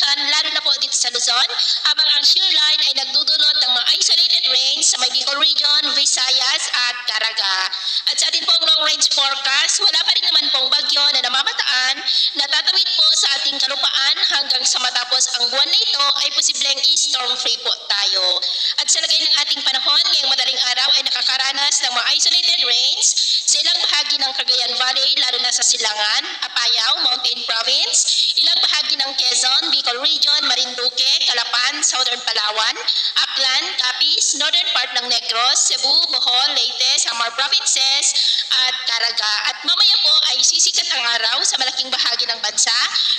pag-aabutan, lalo na po dito sa Luzon, habang ang shear line ay nagdudulot ng mga isolated rains sa may Bicol Region, Visayas at Caraga. At sa ating pong long range forecast, wala pa rin naman pong bagyo na namamataan na tatawid po sa ating kalupaan hanggang sa matapos ang buwan na ito ay posibleng storm free po tayo. At sa lagay ng ating panahon, ngayong madaling araw ay nakakaranas ng mga isolated rains sa ilang bahagi ng Cagayan Valley, lalo na sa Silangan, Apayao, Mountain Province, ilang bahagi ng Quezon, Bicol Region, Marinduque, Calapan, Southern Palawan, Aklan, Capiz, Northern part ng Negros, Cebu, Bohol, Leyte, Samar Provinces, at Caraga. At mamaya po ay sisikat ang araw sa malaking bahagi ng bansa,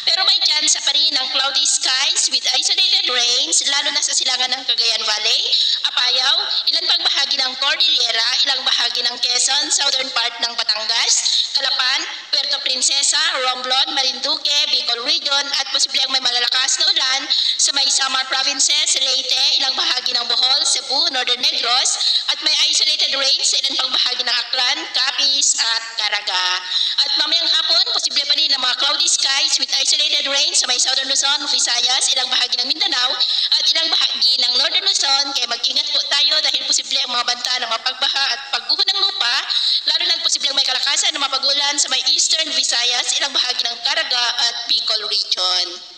pero may chance pa rin ng cloudy skies with isolated rains, lalo na sa Silangan ng Cagayan Valley, Apayao, ilang pang bahagi ng Cordillera, ilang bahagi ng Quezon, Southern part ng Batangas, Calapan, Puerto Princesa, Romblon, Marinduque, Bicol Region, at posibleng may malalakas na ulan sa may Samar Provinces, Leyte, ilang bahagi ng Bohol, Cebu, Northern Negros, at may isolated rains sa ilang pang bahagi ng Aklan, Capiz, at Caraga. At mamayang hapon, posible pa rin ng mga cloudy skies with isolated rains sa may Southern Luzon, Visayas, ilang bahagi ng Mindanao, at ilang bahagi ng Northern Luzon, kaya mag-ingat po tayo dahil posible ang mga banta ng mapagbaha at pagguho ng lupa, lalo na posibleng may kalakasan ng mapagulan sa may Eastern Visayas, ilang bahagi ng Caraga at Bicol Region.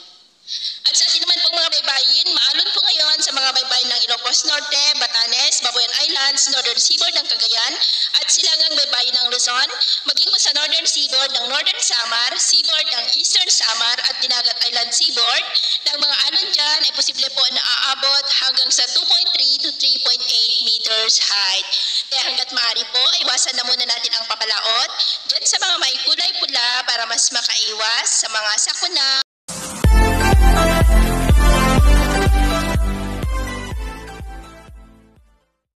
At sa atin naman pong mga baybayin, maalon po ngayon sa mga baybayin ng Ilocos Norte, Batanes, Babuyan Islands, Northern Seaboard ng Cagayan, at silangang baybayin ng Luzon, maging po sa Northern Seaboard ng Northern Samar, Seaboard ng Eastern Samar, at Dinagat Island Seaboard. Ng mga alon dyan ay posible po na aabot hanggang sa 2.3 to 3.8 meters height. Kaya hanggat maaari po, iwasan na muna natin ang papalaot dyan sa mga may kulay pula para mas makaiwas sa mga sakuna